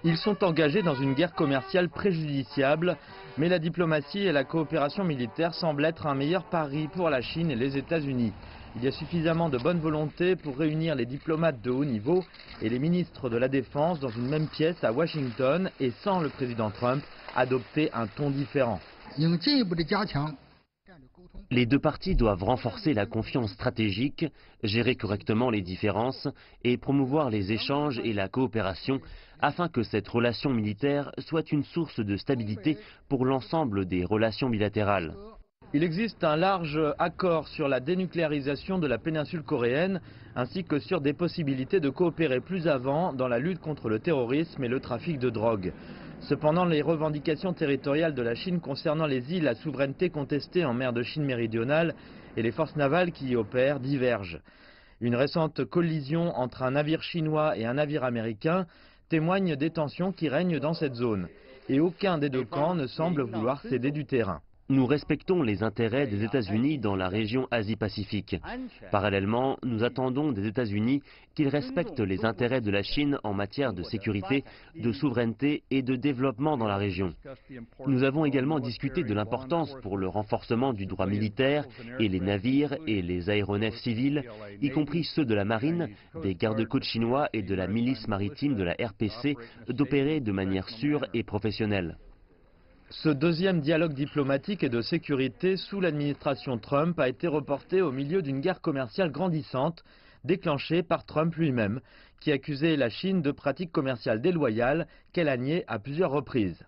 Ils sont engagés dans une guerre commerciale préjudiciable, mais la diplomatie et la coopération militaire semblent être un meilleur pari pour la Chine et les États-Unis. Il y a suffisamment de bonne volonté pour réunir les diplomates de haut niveau et les ministres de la Défense dans une même pièce à Washington et, sans le président Trump, adopter un ton différent. Les deux parties doivent renforcer la confiance stratégique, gérer correctement les différences et promouvoir les échanges et la coopération afin que cette relation militaire soit une source de stabilité pour l'ensemble des relations bilatérales. Il existe un large accord sur la dénucléarisation de la péninsule coréenne ainsi que sur des possibilités de coopérer plus avant dans la lutte contre le terrorisme et le trafic de drogue. Cependant, les revendications territoriales de la Chine concernant les îles à souveraineté contestées en mer de Chine méridionale et les forces navales qui y opèrent divergent. Une récente collision entre un navire chinois et un navire américain témoigne des tensions qui règnent dans cette zone. Et aucun des deux camps ne semble vouloir céder du terrain. Nous respectons les intérêts des États-Unis dans la région Asie-Pacifique. Parallèlement, nous attendons des États-Unis qu'ils respectent les intérêts de la Chine en matière de sécurité, de souveraineté et de développement dans la région. Nous avons également discuté de l'importance pour le renforcement du droit militaire et les navires et les aéronefs civils, y compris ceux de la marine, des gardes-côtes chinois et de la milice maritime de la RPC, d'opérer de manière sûre et professionnelle. Ce deuxième dialogue diplomatique et de sécurité sous l'administration Trump a été reporté au milieu d'une guerre commerciale grandissante déclenchée par Trump lui-même, qui accusait la Chine de pratiques commerciales déloyales qu'elle a niées à plusieurs reprises.